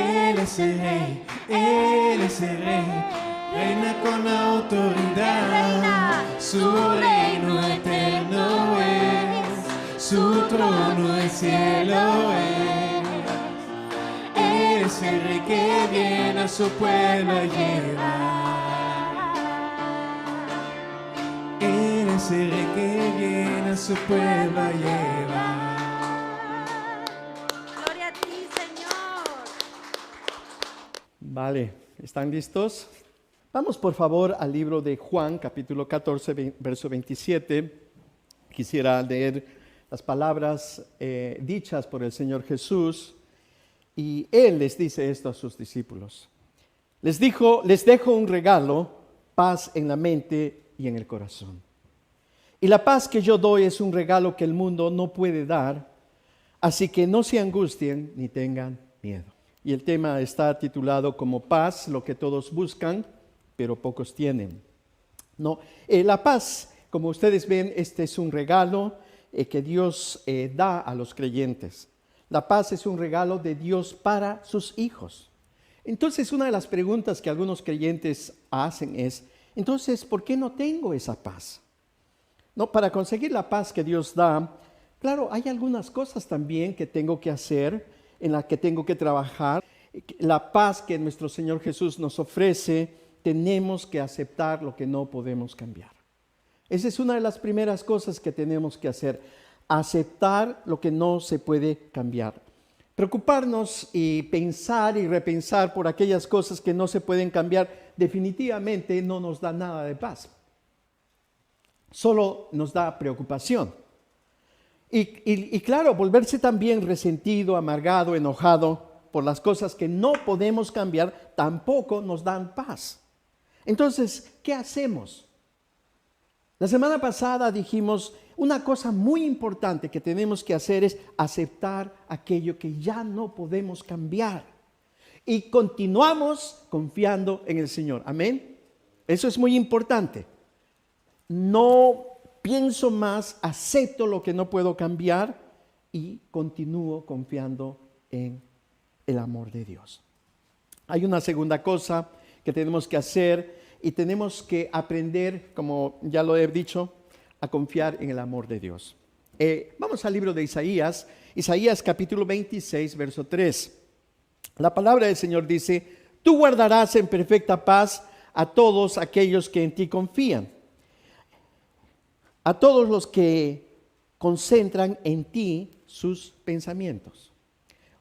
Él es el Rey, Él es el Rey, reina con autoridad. Su reino eterno es, su trono el cielo es. Él es el Rey que viene a su pueblo a llevar. Él es el Rey que viene a su pueblo a llevar. Gloria a ti, Señor. Vale, ¿están listos? Vamos por favor al libro de Juan, capítulo 14, verso 27. Quisiera leer las palabras dichas por el Señor Jesús. Y Él les dice esto a sus discípulos. Les dijo, les dejo un regalo, paz en la mente y en el corazón. Y la paz que yo doy es un regalo que el mundo no puede dar, así que no se angustien ni tengan miedo. Y el tema está titulado como paz, lo que todos buscan, pero pocos tienen. No, la paz, como ustedes ven, este es un regalo que Dios da a los creyentes. La paz es un regalo de Dios para sus hijos. Entonces, una de las preguntas que algunos creyentes hacen es, entonces, ¿por qué no tengo esa paz? No, para conseguir la paz que Dios da, claro, hay algunas cosas también que tengo que hacer, en las que tengo que trabajar. La paz que nuestro Señor Jesús nos ofrece, tenemos que aceptar lo que no podemos cambiar. Esa es una de las primeras cosas que tenemos que hacer, aceptar lo que no se puede cambiar. Preocuparnos y pensar y repensar por aquellas cosas que no se pueden cambiar, definitivamente no nos da nada de paz. Solo nos da preocupación. Y claro, volverse también resentido, amargado, enojado por las cosas que no podemos cambiar, tampoco nos dan paz. Entonces, ¿qué hacemos? La semana pasada dijimos, una cosa muy importante que tenemos que hacer es aceptar aquello que ya no podemos cambiar. Y continuamos confiando en el Señor. Amén. Eso es muy importante. No pienso más, acepto lo que no puedo cambiar y continúo confiando en el amor de Dios. Hay una segunda cosa que tenemos que hacer y tenemos que aprender, como ya lo he dicho, a confiar en el amor de Dios. Vamos al libro de Isaías, Isaías capítulo 26, verso 3. La palabra del Señor dice, tú guardarás en perfecta paz a todos aquellos que en ti confían, a todos los que concentran en ti sus pensamientos.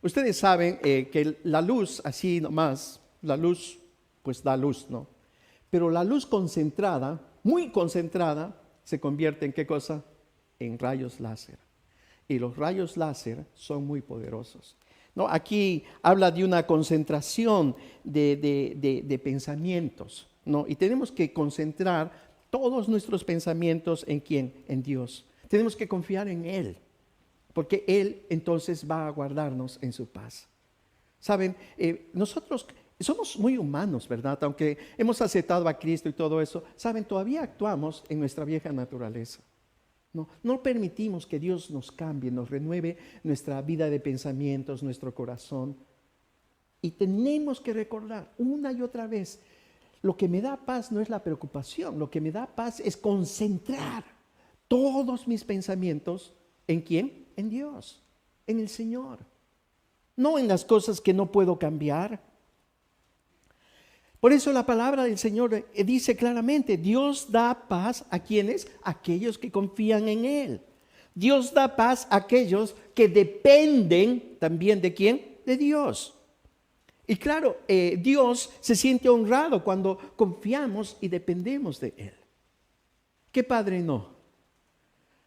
Ustedes saben que la luz, así nomás, la luz pues da luz, ¿no? Pero la luz concentrada, muy concentrada, se convierte en ¿qué cosa? En rayos láser. Y los rayos láser son muy poderosos. No, aquí habla de una concentración de pensamientos, ¿no? Y tenemos que concentrar todos nuestros pensamientos en ¿quién? En Dios. Tenemos que confiar en Él, porque Él entonces va a guardarnos en su paz. Saben, nosotros somos muy humanos, ¿verdad? Aunque hemos aceptado a Cristo y todo eso, saben, todavía actuamos en nuestra vieja naturaleza. No permitimos que Dios nos cambie, nos renueve nuestra vida de pensamientos, nuestro corazón. Y tenemos que recordar una y otra vez, lo que me da paz no es la preocupación, lo que me da paz es concentrar todos mis pensamientos ¿en quién? En Dios, en el Señor. No en las cosas que no puedo cambiar. Por eso la palabra del Señor dice claramente, Dios da paz a quienes, aquellos que confían en Él. Dios da paz a aquellos que dependen también de quién, de Dios. Y claro, Dios se siente honrado cuando confiamos y dependemos de Él. ¿Qué padre no?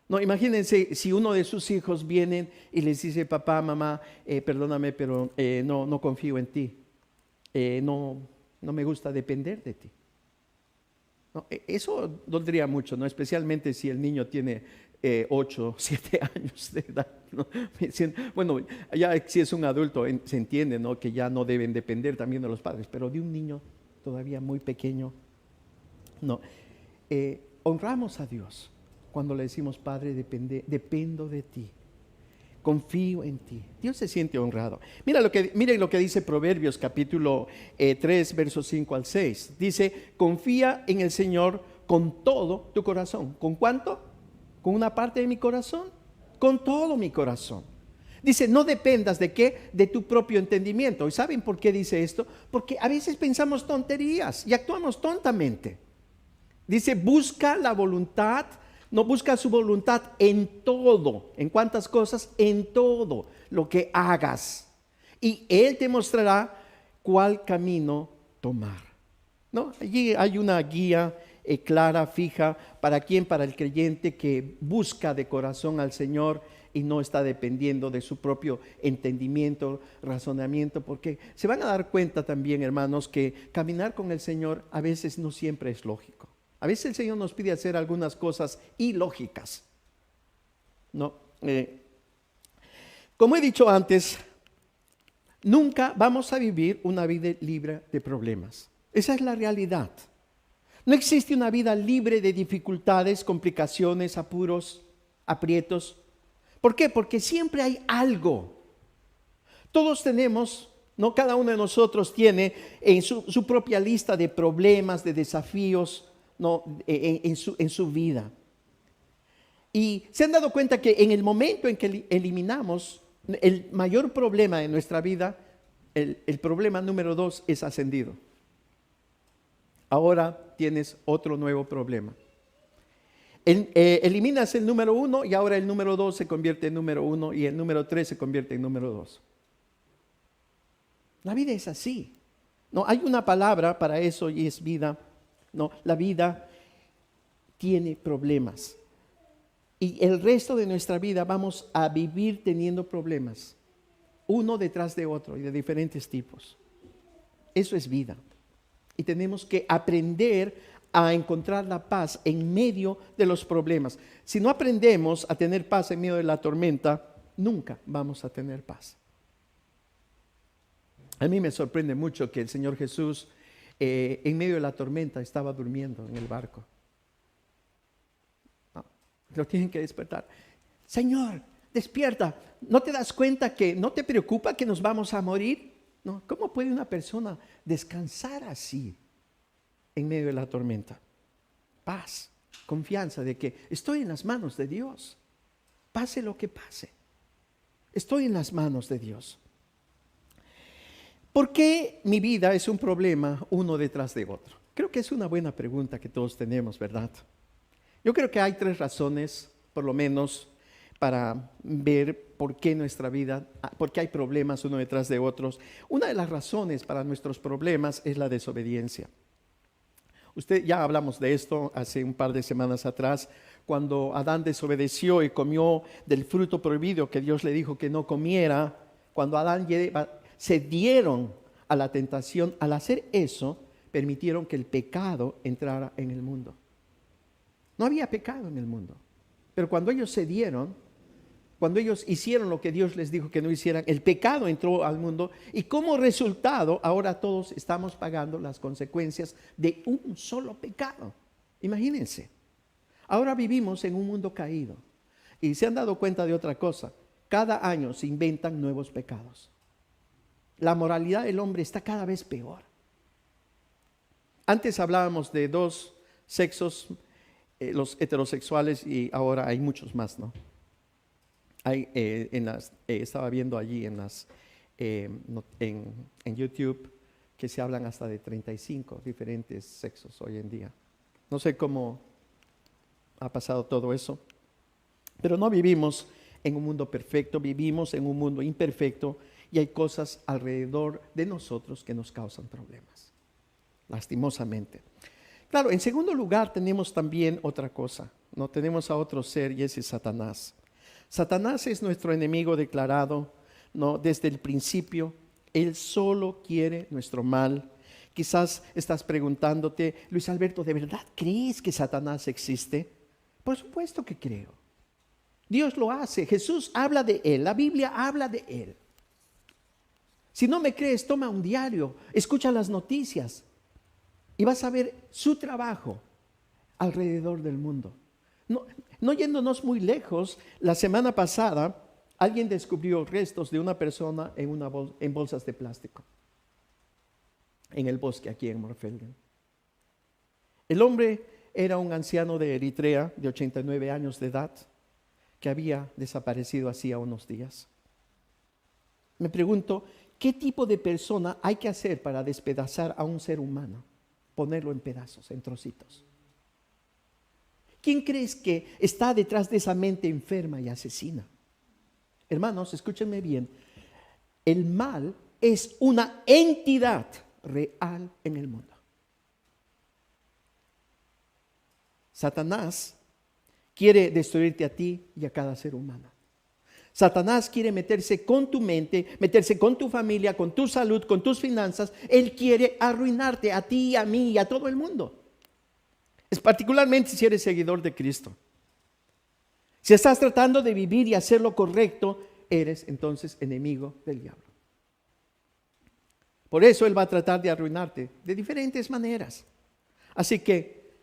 No, imagínense si uno de sus hijos viene y les dice, papá, mamá, perdóname, pero no confío en ti. No me gusta depender de ti. No, eso dolería mucho, ¿no? Especialmente si el niño tiene 8, 7 años de edad, ¿no? Bueno, ya si es un adulto se entiende, ¿no? Que ya no deben depender también de los padres, pero de un niño todavía muy pequeño, no. Honramos a Dios cuando le decimos, Padre, dependo de ti. confío en ti. Dios se siente honrado. Miren lo que dice Proverbios capítulo 3, versos 5 al 6. Dice, confía en el Señor con todo tu corazón. ¿Con cuánto? ¿Con una parte de mi corazón? Con todo mi corazón. Dice, no dependas de qué, de tu propio entendimiento. ¿Y saben por qué dice esto? Porque a veces pensamos tonterías y actuamos tontamente. Dice, busca la voluntad, no busca su voluntad en todo. ¿En cuántas cosas? En todo lo que hagas. Y Él te mostrará cuál camino tomar. ¿No? Allí hay una guía clara, fija, ¿para quién? Para el creyente que busca de corazón al Señor y no está dependiendo de su propio entendimiento, razonamiento, porque se van a dar cuenta también, hermanos, que caminar con el Señor a veces no siempre es lógico. A veces el Señor nos pide hacer algunas cosas ilógicas. No, como he dicho antes, nunca vamos a vivir una vida libre de problemas. Esa es la realidad. No existe una vida libre de dificultades, complicaciones, apuros, aprietos. ¿Por qué? Porque siempre hay algo. Todos tenemos, ¿no? Cada uno de nosotros tiene en su propia lista de problemas, de desafíos, ¿no? en su vida. Y se han dado cuenta que en el momento en que eliminamos el mayor problema de nuestra vida, el problema número 2 es ascendido. Ahora tienes otro nuevo problema. Eliminas el número 1 y ahora el número 2 se convierte en número 1 y el número 3 se convierte en número 2. La vida es así. No, hay una palabra para eso y es vida. No, la vida tiene problemas. Y el resto de nuestra vida vamos a vivir teniendo problemas, uno detrás de otro y de diferentes tipos. Eso es vida. Y tenemos que aprender a encontrar la paz en medio de los problemas. Si no aprendemos a tener paz en medio de la tormenta, nunca vamos a tener paz. A mí me sorprende mucho que el Señor Jesús en medio de la tormenta estaba durmiendo en el barco. No, lo tienen que despertar. Señor, despierta. ¿No te das cuenta que no te preocupa que nos vamos a morir? No, ¿cómo puede una persona descansar así en medio de la tormenta? Paz, confianza de que estoy en las manos de Dios. Pase lo que pase, estoy en las manos de Dios. ¿Por qué mi vida es un problema uno detrás de otro? Creo que es una buena pregunta que todos tenemos, ¿verdad? Yo creo que hay 3 razones, por lo menos, para ver por qué nuestra vida, por qué hay problemas uno detrás de otros. Una de las razones para nuestros problemas es la desobediencia. Ya hablamos de esto hace un par de semanas atrás, cuando Adán desobedeció y comió del fruto prohibido que Dios le dijo que no comiera. Cuando Adán se dieron a la tentación, al hacer eso, permitieron que el pecado entrara en el mundo. No había pecado en el mundo, pero cuando ellos se dieron, cuando ellos hicieron lo que Dios les dijo que no hicieran, el pecado entró al mundo y como resultado ahora todos estamos pagando las consecuencias de un solo pecado. Imagínense, ahora vivimos en un mundo caído y se han dado cuenta de otra cosa. Cada año se inventan nuevos pecados. La moralidad del hombre está cada vez peor. Antes hablábamos de 2 sexos, los heterosexuales, y ahora hay muchos más, ¿no? Estaba viendo allí en YouTube que se hablan hasta de 35 diferentes sexos hoy en día. No sé cómo ha pasado todo eso, pero no vivimos en un mundo perfecto, vivimos en un mundo imperfecto y hay cosas alrededor de nosotros que nos causan problemas, lastimosamente. Claro, en segundo lugar tenemos también otra cosa, ¿no? Tenemos a otro ser y ese es Satanás. Satanás es nuestro enemigo declarado, ¿no? Desde el principio. Él solo quiere nuestro mal. Quizás estás preguntándote, Luis Alberto, ¿de verdad crees que Satanás existe? Por supuesto que creo. Dios lo hace. Jesús habla de él. La Biblia habla de él. Si no me crees, toma un diario, escucha las noticias y vas a ver su trabajo alrededor del mundo. No yéndonos muy lejos, la semana pasada alguien descubrió restos de una persona en bolsas de plástico en el bosque aquí en Morfelgen. El hombre era un anciano de Eritrea de 89 años de edad que había desaparecido hacía unos días. Me pregunto, ¿qué tipo de persona hay que hacer para despedazar a un ser humano? Ponerlo en pedazos, en trocitos. ¿Quién crees que está detrás de esa mente enferma y asesina? Hermanos, escúchenme bien. El mal es una entidad real en el mundo. Satanás quiere destruirte a ti y a cada ser humano. Satanás quiere meterse con tu mente, meterse con tu familia, con tu salud, con tus finanzas. Él quiere arruinarte a ti, a mí y a todo el mundo. Es particularmente si eres seguidor de Cristo. Si estás tratando de vivir y hacer lo correcto, eres entonces enemigo del diablo. Por eso Él va a tratar de arruinarte de diferentes maneras. Así que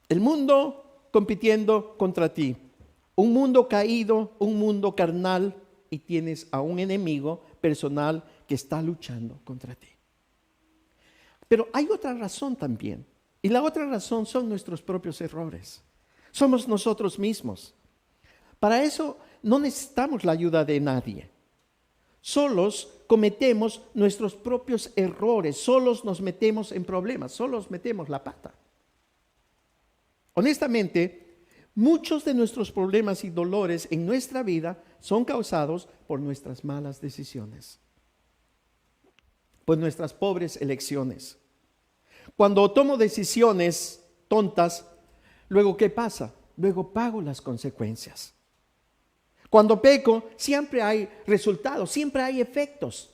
el mundo compitiendo contra ti, un mundo caído, un mundo carnal, y tienes a un enemigo personal que está luchando contra ti. Pero hay otra razón también, y la otra razón son nuestros propios errores. Somos nosotros mismos. Para eso no necesitamos la ayuda de nadie. Solos cometemos nuestros propios errores, solos nos metemos en problemas, solos metemos la pata. Honestamente, muchos de nuestros problemas y dolores en nuestra vida son causados por nuestras malas decisiones, por nuestras pobres elecciones. Cuando tomo decisiones tontas, luego ¿qué pasa? Luego pago las consecuencias. Cuando peco, siempre hay resultados, siempre hay efectos.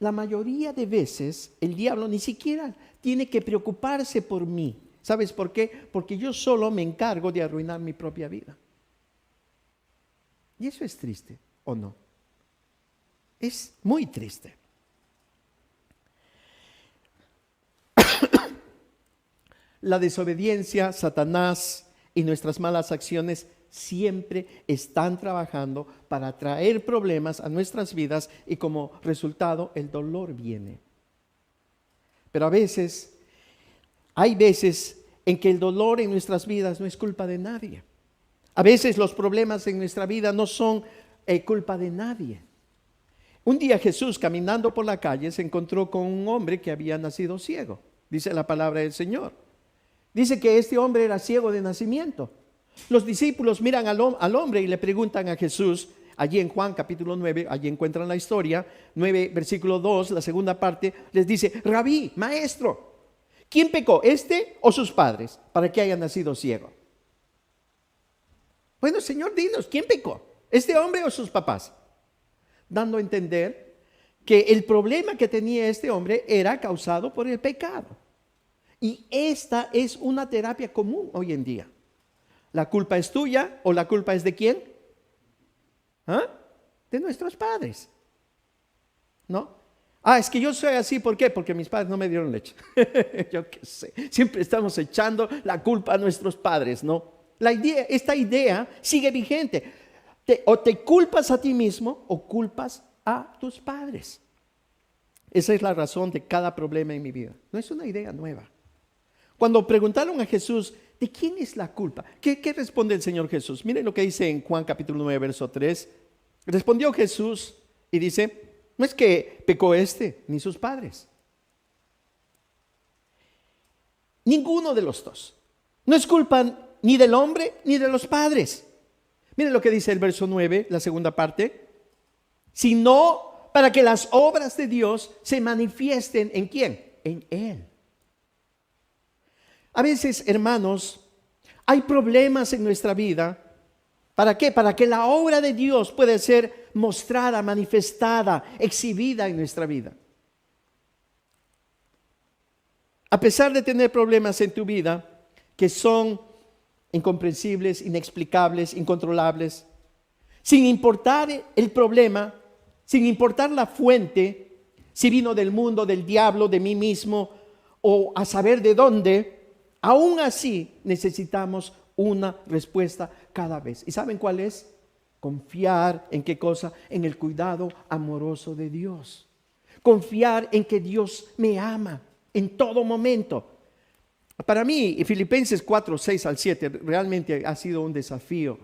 La mayoría de veces el diablo ni siquiera tiene que preocuparse por mí. ¿Sabes por qué? Porque yo solo me encargo de arruinar mi propia vida. Y eso es triste, ¿o no? Es muy triste. La desobediencia, Satanás y nuestras malas acciones siempre están trabajando para traer problemas a nuestras vidas y como resultado el dolor viene. Pero hay veces en que el dolor en nuestras vidas no es culpa de nadie. A veces los problemas en nuestra vida no son culpa de nadie. Un día Jesús, caminando por la calle, se encontró con un hombre que había nacido ciego. Dice la palabra del Señor. Dice que este hombre era ciego de nacimiento. Los discípulos miran al hombre y le preguntan a Jesús, allí en Juan capítulo 9, allí encuentran la historia, 9 versículo 2, la segunda parte, les dice, Rabí, maestro, ¿quién pecó, este o sus padres, para que haya nacido ciego? Bueno, Señor, dinos, ¿quién pecó? ¿Este hombre o sus papás? Dando a entender que el problema que tenía este hombre era causado por el pecado. Y esta es una terapia común hoy en día. ¿La culpa es tuya o la culpa es de quién? De nuestros padres. ¿No? Es que yo soy así, ¿por qué? Porque mis padres no me dieron leche. Yo qué sé. Siempre estamos echando la culpa a nuestros padres, ¿no? Esta idea sigue vigente. O te culpas a ti mismo o culpas a tus padres. Esa es la razón de cada problema en mi vida. No es una idea nueva. Cuando preguntaron a Jesús, ¿de quién es la culpa? ¿Qué responde el Señor Jesús? Miren lo que dice en Juan capítulo 9, verso 3. Respondió Jesús y dice, no es que pecó ni sus padres. Ninguno de los dos. No es culpa ni del hombre ni de los padres. Miren lo que dice el verso 9, la segunda parte. Sino para que las obras de Dios se manifiesten ¿en quién? En Él. A veces, hermanos, hay problemas en nuestra vida. ¿Para qué? Para que la obra de Dios pueda ser mostrada, manifestada, exhibida en nuestra vida. A pesar de tener problemas en tu vida que son incomprensibles, inexplicables, incontrolables, sin importar el problema, sin importar la fuente, si vino del mundo, del diablo, de mí mismo, o a saber de dónde, aún así necesitamos una respuesta cada vez. ¿Y saben cuál es? Confiar en qué cosa? En el cuidado amoroso de Dios. Confiar en que Dios me ama en todo momento. Para mí, Filipenses 4, 6 al 7 realmente ha sido un desafío.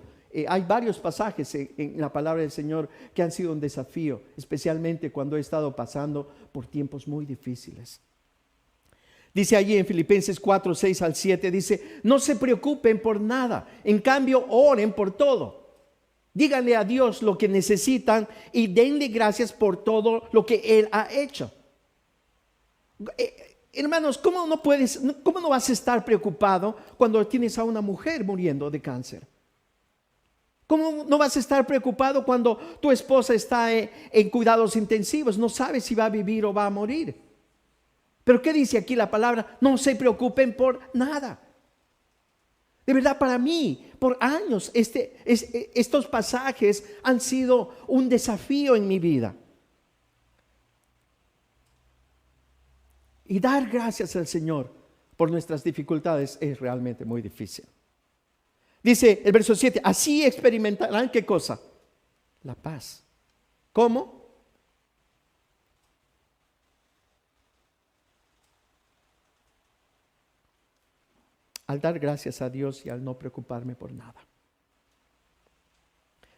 Hay varios pasajes en la palabra del Señor que han sido un desafío, especialmente cuando he estado pasando por tiempos muy difíciles. Dice allí en Filipenses 4, 6 al 7, dice, no se preocupen por nada, en cambio oren por todo. Díganle a Dios lo que necesitan y denle gracias por todo lo que Él ha hecho. Hermanos, ¿cómo no vas a estar preocupado cuando tienes a una mujer muriendo de cáncer? ¿Cómo no vas a estar preocupado cuando tu esposa está en cuidados intensivos? No sabes si va a vivir o va a morir. Pero ¿qué dice aquí la palabra? No se preocupen por nada. De verdad, para mí, por años, estos pasajes han sido un desafío en mi vida. Y dar gracias al Señor por nuestras dificultades es realmente muy difícil. Dice el verso 7, así experimentarán, ¿qué cosa? La paz. ¿Cómo? Al dar gracias a Dios y al no preocuparme por nada.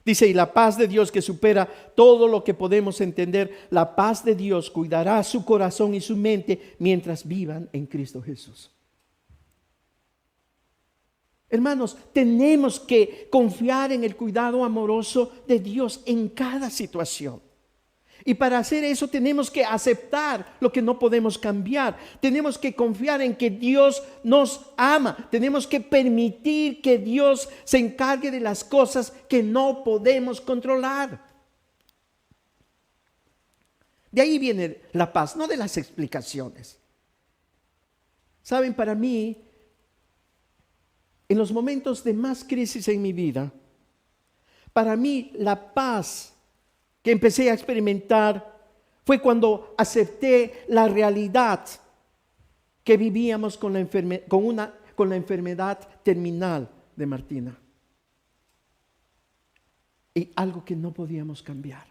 Dice, y la paz de Dios que supera todo lo que podemos entender, la paz de Dios cuidará su corazón y su mente mientras vivan en Cristo Jesús. Hermanos, tenemos que confiar en el cuidado amoroso de Dios en cada situación. Y para hacer eso tenemos que aceptar lo que no podemos cambiar. Tenemos que confiar en que Dios nos ama. Tenemos que permitir que Dios se encargue de las cosas que no podemos controlar. De ahí viene la paz, no de las explicaciones. Saben, para mí, en los momentos de más crisis en mi vida, para mí la paz que empecé a experimentar fue cuando acepté la realidad que vivíamos con la enfermedad terminal de Martina. Y algo que no podíamos cambiar.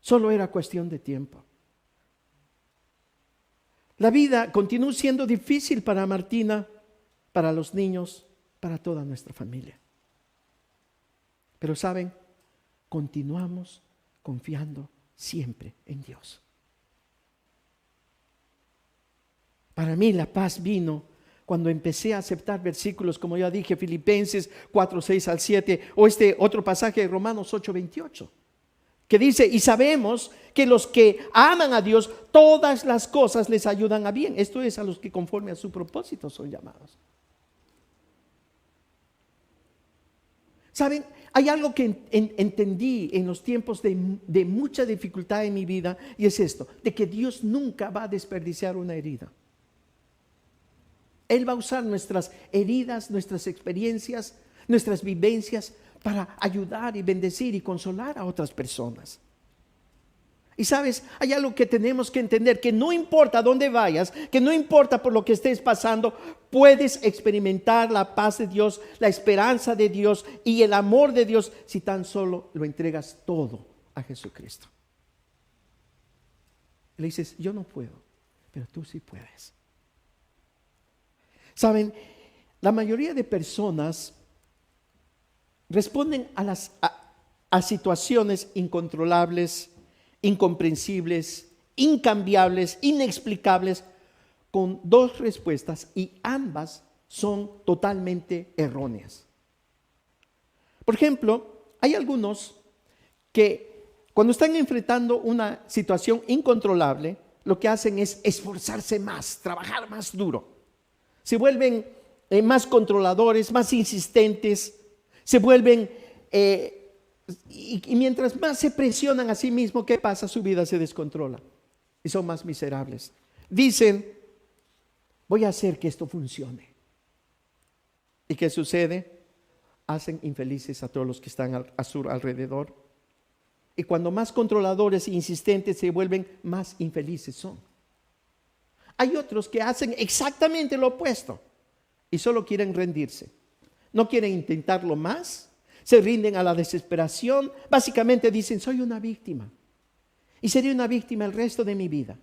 Solo era cuestión de tiempo. La vida continuó siendo difícil para Martina, para los niños, para toda nuestra familia. Pero saben, continuamos confiando siempre en Dios. Para mí la paz vino cuando empecé a aceptar versículos como ya dije, Filipenses 4, 6 al 7, o este otro pasaje de Romanos 8, 28, que dice, y sabemos que los que aman a Dios, todas las cosas les ayudan a bien. Esto es a los que conforme a su propósito son llamados. ¿Saben? Hay algo que entendí en los tiempos de mucha dificultad en mi vida, y es esto, de que Dios nunca va a desperdiciar una herida. Él va a usar nuestras heridas, nuestras experiencias, nuestras vivencias para ayudar y bendecir y consolar a otras personas. Y sabes, hay algo que tenemos que entender, que no importa dónde vayas, que no importa por lo que estés pasando, puedes experimentar la paz de Dios, la esperanza de Dios y el amor de Dios si tan solo lo entregas todo a Jesucristo. Le dices, yo no puedo, pero tú sí puedes. Saben, la mayoría de personas responden a situaciones incontrolables, incomprensibles, incambiables, inexplicables, con dos respuestas, y ambas son totalmente erróneas. Por ejemplo, hay algunos que cuando están enfrentando una situación incontrolable, lo que hacen es esforzarse más, trabajar más duro. Se vuelven más controladores, más insistentes, se vuelven y mientras más se presionan a sí mismos, ¿qué pasa? Su vida se descontrola y son más miserables. Dicen, voy a hacer que esto funcione. ¿Y qué sucede? Hacen infelices a todos los que están a su alrededor. Y cuando más controladores e insistentes se vuelven, más infelices son. Hay otros que hacen exactamente lo opuesto y solo quieren rendirse. No quieren intentarlo más. se rinden a la desesperación. Básicamente dicen, soy una víctima y seré una víctima el resto de mi vida.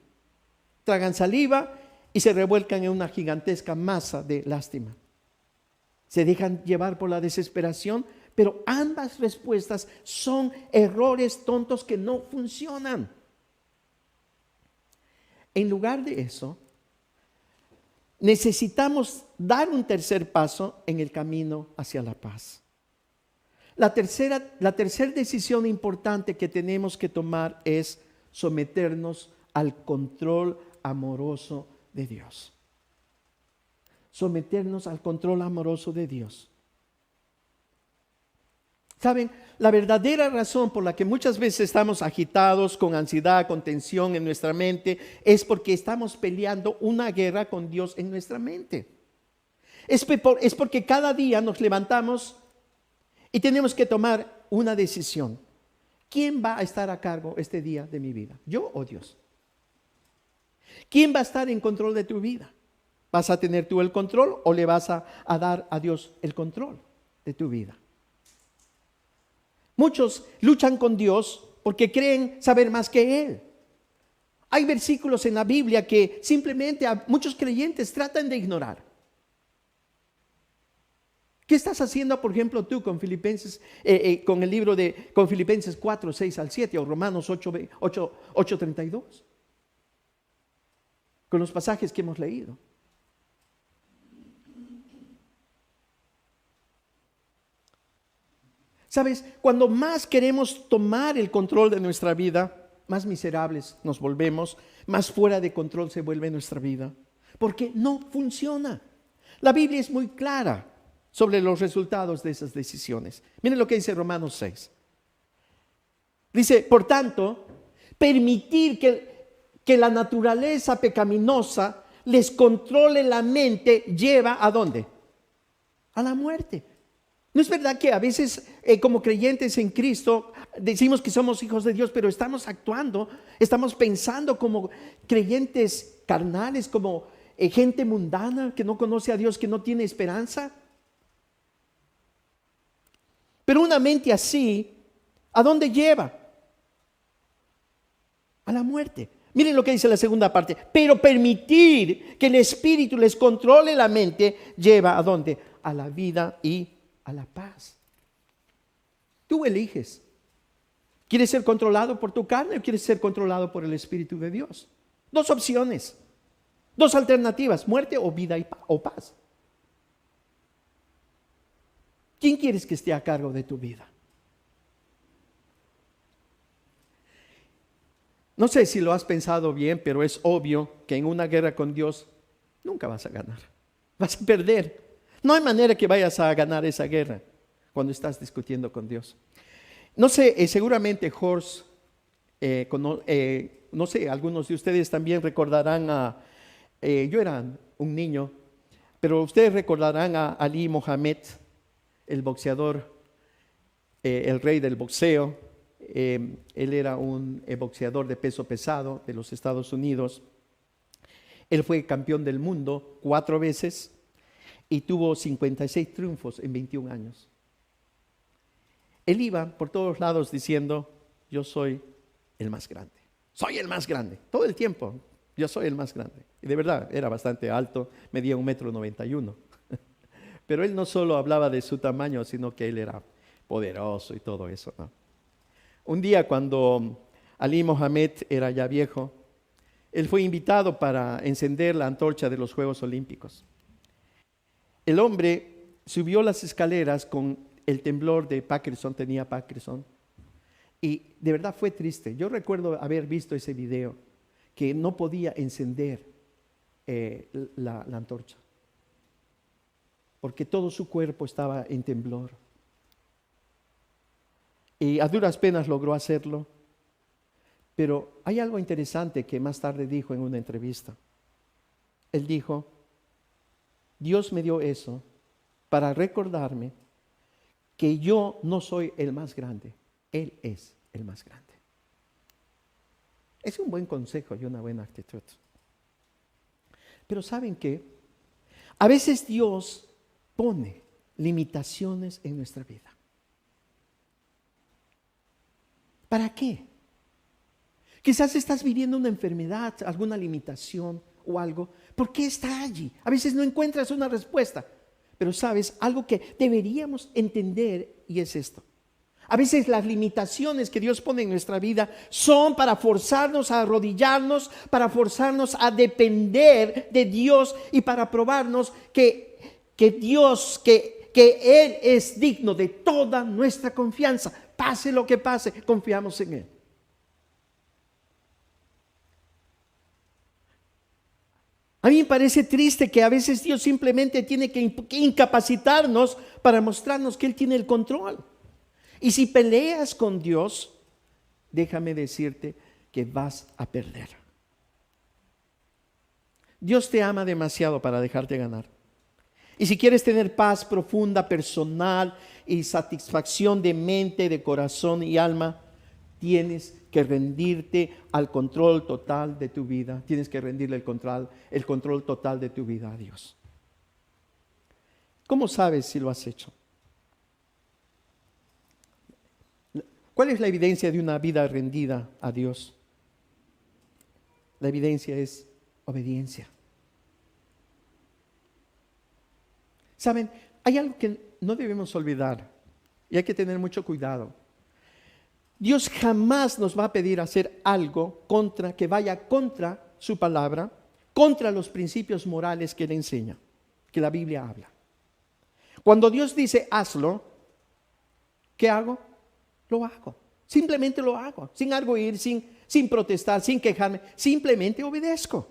Tragan saliva y se revuelcan en una gigantesca masa de lástima. Se dejan llevar por la desesperación, pero ambas respuestas son errores tontos que no funcionan. En lugar de eso, necesitamos dar un tercer paso en el camino hacia la paz. La tercera decisión importante que tenemos que tomar es someternos al control amoroso de Dios. Someternos al control amoroso de Dios. ¿Saben? La verdadera razón por la que muchas veces estamos agitados, con ansiedad, con tensión en nuestra mente, es porque estamos peleando una guerra con Dios en nuestra mente. Es porque cada día nos levantamos y tenemos que tomar una decisión. ¿Quién va a estar a cargo este día de mi vida? ¿Yo o Dios? ¿Quién va a estar en control de tu vida? ¿Vas a tener tú el control o le vas a dar a Dios el control de tu vida? Muchos luchan con Dios porque creen saber más que Él. Hay versículos en la Biblia que simplemente a muchos creyentes tratan de ignorar. ¿Qué estás haciendo, por ejemplo, tú con Filipenses, con el libro con Filipenses 4, 6 al 7 o Romanos 8, 32? Con los pasajes que hemos leído. ¿Sabes? Cuando más queremos tomar el control de nuestra vida, más miserables nos volvemos, más fuera de control se vuelve nuestra vida. Porque no funciona. La Biblia es muy clara sobre los resultados de esas decisiones. Miren lo que dice Romanos 6. Dice, por tanto, permitir que la naturaleza pecaminosa les controle la mente lleva ¿a dónde? A la muerte. ¿No es verdad que a veces como creyentes en Cristo decimos que somos hijos de Dios, pero estamos actuando, estamos pensando como creyentes carnales, como gente mundana que no conoce a Dios, que no tiene esperanza? Pero una mente así, ¿a dónde lleva? A la muerte. Miren lo que dice la segunda parte. Pero permitir que el Espíritu les controle la mente lleva ¿a dónde? A la vida y a la paz. Tú eliges. ¿Quieres ser controlado por tu carne o quieres ser controlado por el Espíritu de Dios? Dos opciones, dos alternativas, muerte o vida o paz. ¿Quién quieres que esté a cargo de tu vida? No sé si lo has pensado bien, pero es obvio que en una guerra con Dios nunca vas a ganar. Vas a perder. No hay manera que vayas a ganar esa guerra cuando estás discutiendo con Dios. No sé, seguramente Horst, no sé, algunos de ustedes también recordarán yo era un niño, pero ustedes recordarán a Ali Mohammed, el boxeador, el rey del boxeo. Él era un boxeador de peso pesado de los Estados Unidos. Él fue campeón del mundo 4 veces. Y tuvo 56 triunfos en 21 años. Él iba por todos lados diciendo, yo soy el más grande. Soy el más grande. Todo el tiempo, yo soy el más grande. Y de verdad, era bastante alto, medía 1,91 m. Pero él no solo hablaba de su tamaño, sino que él era poderoso y todo eso, ¿no? Un día cuando Ali Mohammed era ya viejo, él fue invitado para encender la antorcha de los Juegos Olímpicos. El hombre subió las escaleras con el temblor de Parkinson, tenía Parkinson, y de verdad fue triste. Yo recuerdo haber visto ese video, que no podía encender la antorcha, porque todo su cuerpo estaba en temblor. Y a duras penas logró hacerlo, pero hay algo interesante que más tarde dijo en una entrevista. Él dijo, Dios me dio eso para recordarme que yo no soy el más grande, Él es el más grande. Es un buen consejo y una buena actitud. Pero ¿saben qué? A veces Dios pone limitaciones en nuestra vida. ¿Para qué? Quizás estás viviendo una enfermedad, alguna limitación o algo. ¿Por qué está allí? A veces no encuentras una respuesta. Pero sabes, algo que deberíamos entender y es esto. A veces las limitaciones que Dios pone en nuestra vida son para forzarnos a arrodillarnos, para forzarnos a depender de Dios y para probarnos que Dios, que Él es digno de toda nuestra confianza. Pase lo que pase, confiamos en Él. A mí me parece triste que a veces Dios simplemente tiene que incapacitarnos para mostrarnos que Él tiene el control. Y si peleas con Dios, déjame decirte que vas a perder. Dios te ama demasiado para dejarte ganar. Y si quieres tener paz profunda, personal y satisfacción de mente, de corazón y alma, tienes que rendirte al control total de tu vida. Tienes que rendirle el control total de tu vida a Dios. ¿Cómo sabes si lo has hecho? ¿Cuál es la evidencia de una vida rendida a Dios? La evidencia es obediencia. ¿Saben? Hay algo que no debemos olvidar y hay que tener mucho cuidado. Dios jamás nos va a pedir hacer algo que vaya contra su palabra, contra los principios morales que Él enseña, que la Biblia habla. Cuando Dios dice hazlo, ¿qué hago? Lo hago. Simplemente lo hago. Sin arguir, sin protestar, sin quejarme. Simplemente obedezco.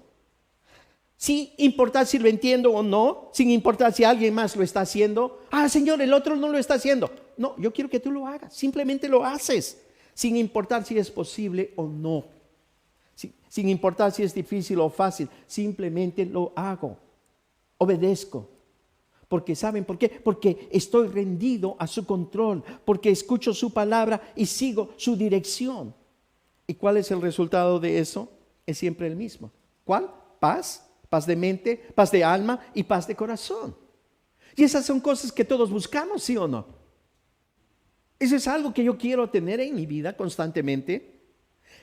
Sin importar si lo entiendo o no. Sin importar si alguien más lo está haciendo. Señor, el otro no lo está haciendo. No, yo quiero que tú lo hagas. Simplemente lo haces. Sin importar si es posible o no. Sin importar si es difícil o fácil. Simplemente lo hago. Obedezco. Porque ¿saben por qué? Porque estoy rendido a su control, porque escucho su palabra y sigo su dirección. ¿Y cuál es el resultado de eso? Es siempre el mismo. ¿Cuál? Paz, paz de mente, paz de alma y paz de corazón. Y esas son cosas que todos buscamos, ¿sí o no? Eso es algo que yo quiero tener en mi vida constantemente.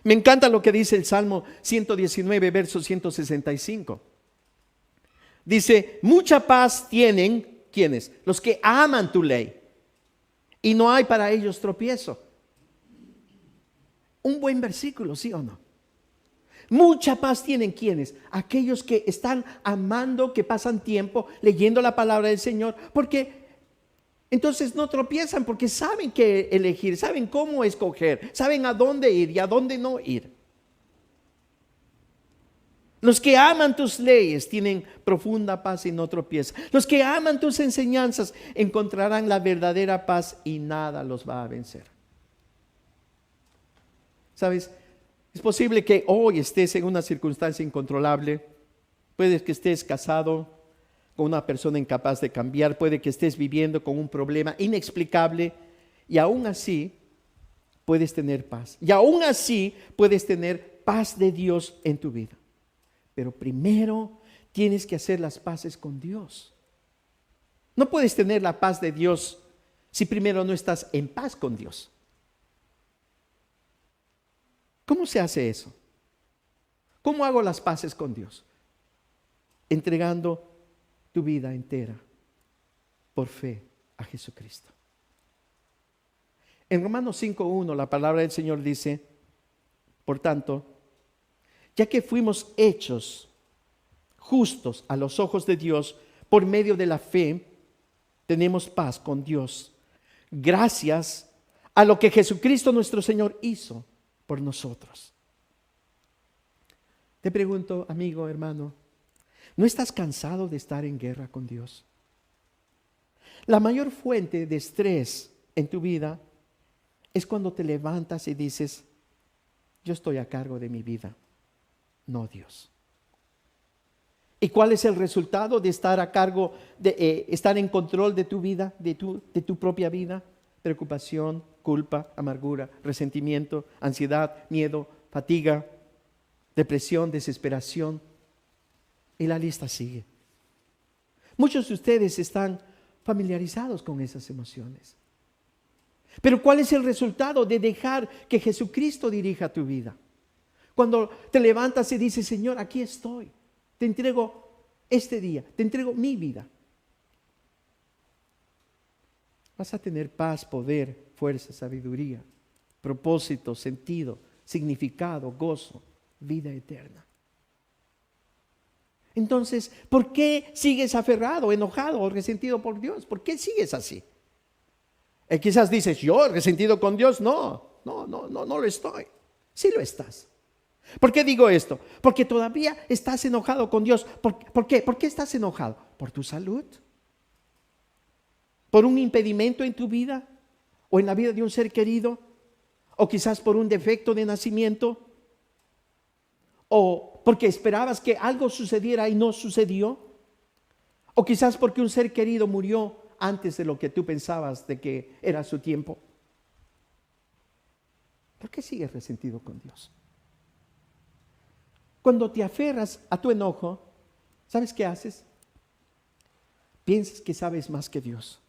Me encanta lo que dice el Salmo 119, verso 165. Dice, mucha paz tienen, ¿quiénes? Los que aman tu ley. Y no hay para ellos tropiezo. Un buen versículo, ¿sí o no? Mucha paz tienen, ¿quiénes? Aquellos que están amando, que pasan tiempo leyendo la palabra del Señor. Porque entonces no tropiezan, porque saben qué elegir, saben cómo escoger, saben a dónde ir y a dónde no ir. Los que aman tus leyes tienen profunda paz y no tropiezan. Los que aman tus enseñanzas encontrarán la verdadera paz y nada los va a vencer. ¿Sabes? Es posible que hoy estés en una circunstancia incontrolable. Puede que estés casado con una persona incapaz de cambiar. Puede que estés viviendo con un problema inexplicable. Y aún así puedes tener paz. Y aún así puedes tener paz de Dios en tu vida. Pero primero tienes que hacer las paces con Dios. No puedes tener la paz de Dios si primero no estás en paz con Dios. ¿Cómo se hace eso? ¿Cómo hago las paces con Dios? Entregando tu vida entera por fe a Jesucristo. En Romanos 5:1 la palabra del Señor dice, por tanto, ya que fuimos hechos justos a los ojos de Dios por medio de la fe, tenemos paz con Dios, gracias a lo que Jesucristo nuestro Señor hizo por nosotros. Te pregunto, amigo, hermano, ¿no estás cansado de estar en guerra con Dios? La mayor fuente de estrés en tu vida es cuando te levantas y dices, yo estoy a cargo de mi vida. No Dios. ¿Y cuál es el resultado de estar a cargo, de estar en control de tu vida, de tu propia vida? Preocupación, culpa, amargura, resentimiento, ansiedad, miedo, fatiga, depresión, desesperación. Y la lista sigue. Muchos de ustedes están familiarizados con esas emociones. Pero ¿cuál es el resultado de dejar que Jesucristo dirija tu vida? Cuando te levantas y dices, Señor, aquí estoy. Te entrego este día, te entrego mi vida. Vas a tener paz, poder, fuerza, sabiduría, propósito, sentido, significado, gozo, vida eterna. Entonces, ¿por qué sigues aferrado, enojado o resentido por Dios? ¿Por qué sigues así? Quizás dices, yo resentido con Dios, no lo estoy. Sí lo estás. ¿Por qué digo esto? Porque todavía estás enojado con Dios. ¿Por qué? ¿Por qué estás enojado? ¿Por tu salud? ¿Por un impedimento en tu vida? ¿O en la vida de un ser querido? ¿O quizás por un defecto de nacimiento? ¿O porque esperabas que algo sucediera y no sucedió? ¿O quizás porque un ser querido murió antes de lo que tú pensabas de que era su tiempo? ¿Por qué sigues resentido con Dios? Cuando te aferras a tu enojo, ¿sabes qué haces? Piensas que sabes más que Dios.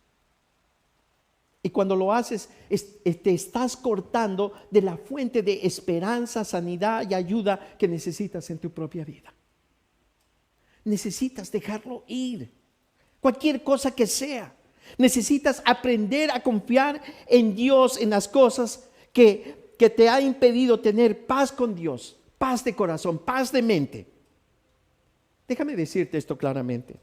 Y cuando lo haces, te estás cortando de la fuente de esperanza, sanidad y ayuda que necesitas en tu propia vida. Necesitas dejarlo ir. Cualquier cosa que sea. Necesitas aprender a confiar en Dios, en las cosas que te ha impedido tener paz con Dios. Paz de corazón, paz de mente. Déjame decirte esto claramente.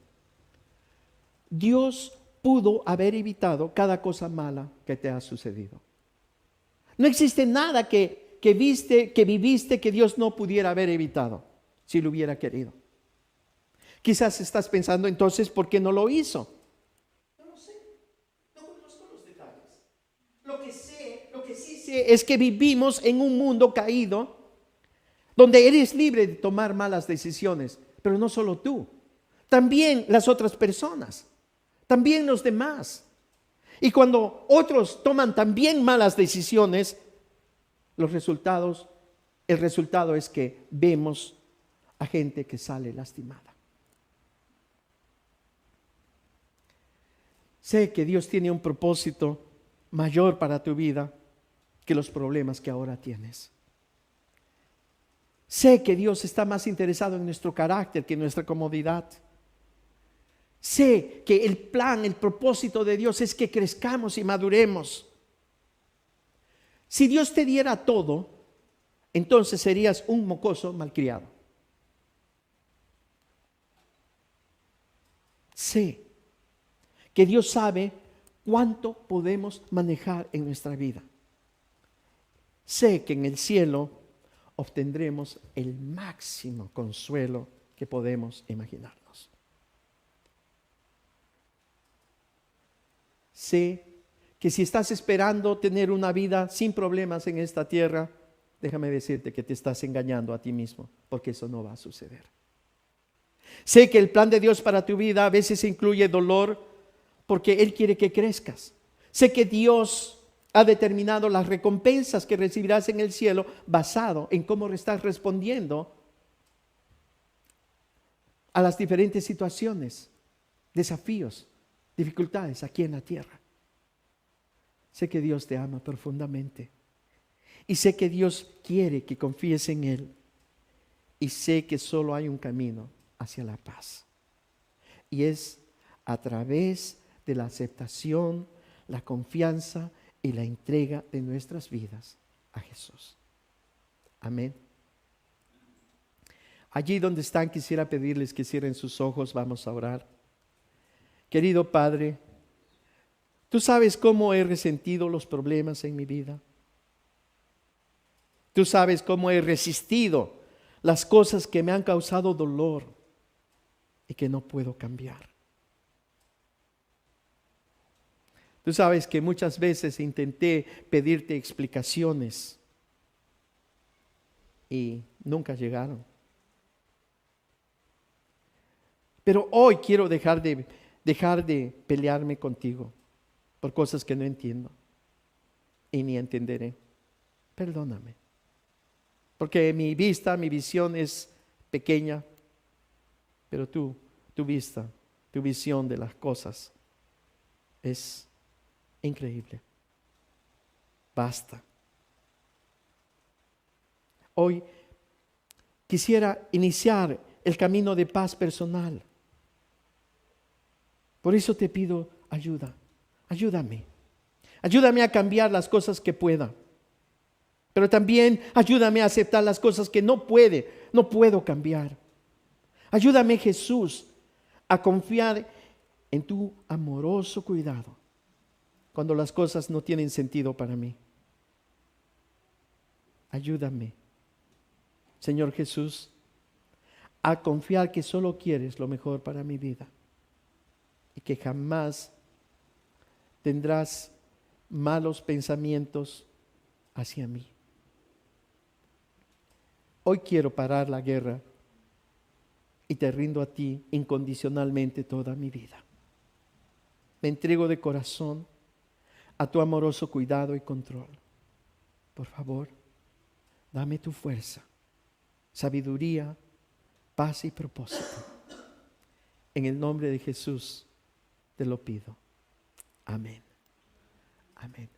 Dios pudo haber evitado cada cosa mala que te ha sucedido. No existe nada que viviste que Dios no pudiera haber evitado si lo hubiera querido. Quizás estás pensando entonces, ¿por qué no lo hizo? No lo sé, no conozco los detalles. Lo que sí sé es que vivimos en un mundo caído donde eres libre de tomar malas decisiones, pero no solo tú, también las otras personas, también los demás. Y cuando otros toman también malas decisiones, el resultado es que vemos a gente que sale lastimada. Sé que Dios tiene un propósito mayor para tu vida que los problemas que ahora tienes. Sé que Dios está más interesado en nuestro carácter que en nuestra comodidad. Sé que el plan, el propósito de Dios es que crezcamos y maduremos. Si Dios te diera todo, entonces serías un mocoso malcriado. Sé que Dios sabe cuánto podemos manejar en nuestra vida. Sé que en el cielo obtendremos el máximo consuelo que podemos imaginarnos. Sé que si estás esperando tener una vida sin problemas en esta tierra, déjame decirte que te estás engañando a ti mismo, porque eso no va a suceder. Sé que el plan de Dios para tu vida a veces incluye dolor, porque Él quiere que crezcas. Sé que Dios ha determinado las recompensas que recibirás en el cielo basado en cómo estás respondiendo a las diferentes situaciones, desafíos, dificultades aquí en la tierra. Sé que Dios te ama profundamente y sé que Dios quiere que confíes en Él y sé que solo hay un camino hacia la paz y es a través de la aceptación, la confianza y la entrega de nuestras vidas a Jesús. Amén. Allí donde están, quisiera pedirles que cierren sus ojos, vamos a orar. Querido Padre, tú sabes cómo he resentido los problemas en mi vida. Tú sabes cómo he resistido las cosas que me han causado dolor y que no puedo cambiar. Tú sabes que muchas veces intenté pedirte explicaciones y nunca llegaron. Pero hoy quiero dejar de pelearme contigo por cosas que no entiendo y ni entenderé. Perdóname. Porque mi visión es pequeña, pero tu visión de las cosas es increíble. basta. Hoy quisiera iniciar el camino de paz personal. Por eso te pido ayuda. Ayúdame. Ayúdame a cambiar las cosas que pueda. Pero también ayúdame a aceptar las cosas que no puedo cambiar. Ayúdame, Jesús, a confiar en tu amoroso cuidado cuando las cosas no tienen sentido para mí. Ayúdame, Señor Jesús, a confiar que solo quieres lo mejor para mi vida y que jamás tendrás malos pensamientos hacia mí. Hoy quiero parar la guerra y te rindo a ti incondicionalmente toda mi vida. Me entrego de corazón a tu amoroso cuidado y control. Por favor, dame tu fuerza, sabiduría, paz y propósito. En el nombre de Jesús te lo pido. Amén. Amén.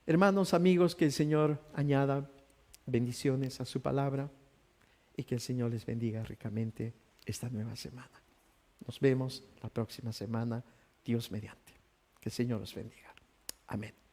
Hermanos, amigos, que el Señor añada bendiciones a su palabra y que el Señor les bendiga ricamente esta nueva semana. Nos vemos la próxima semana, Dios mediante. Que el Señor los bendiga. Amén.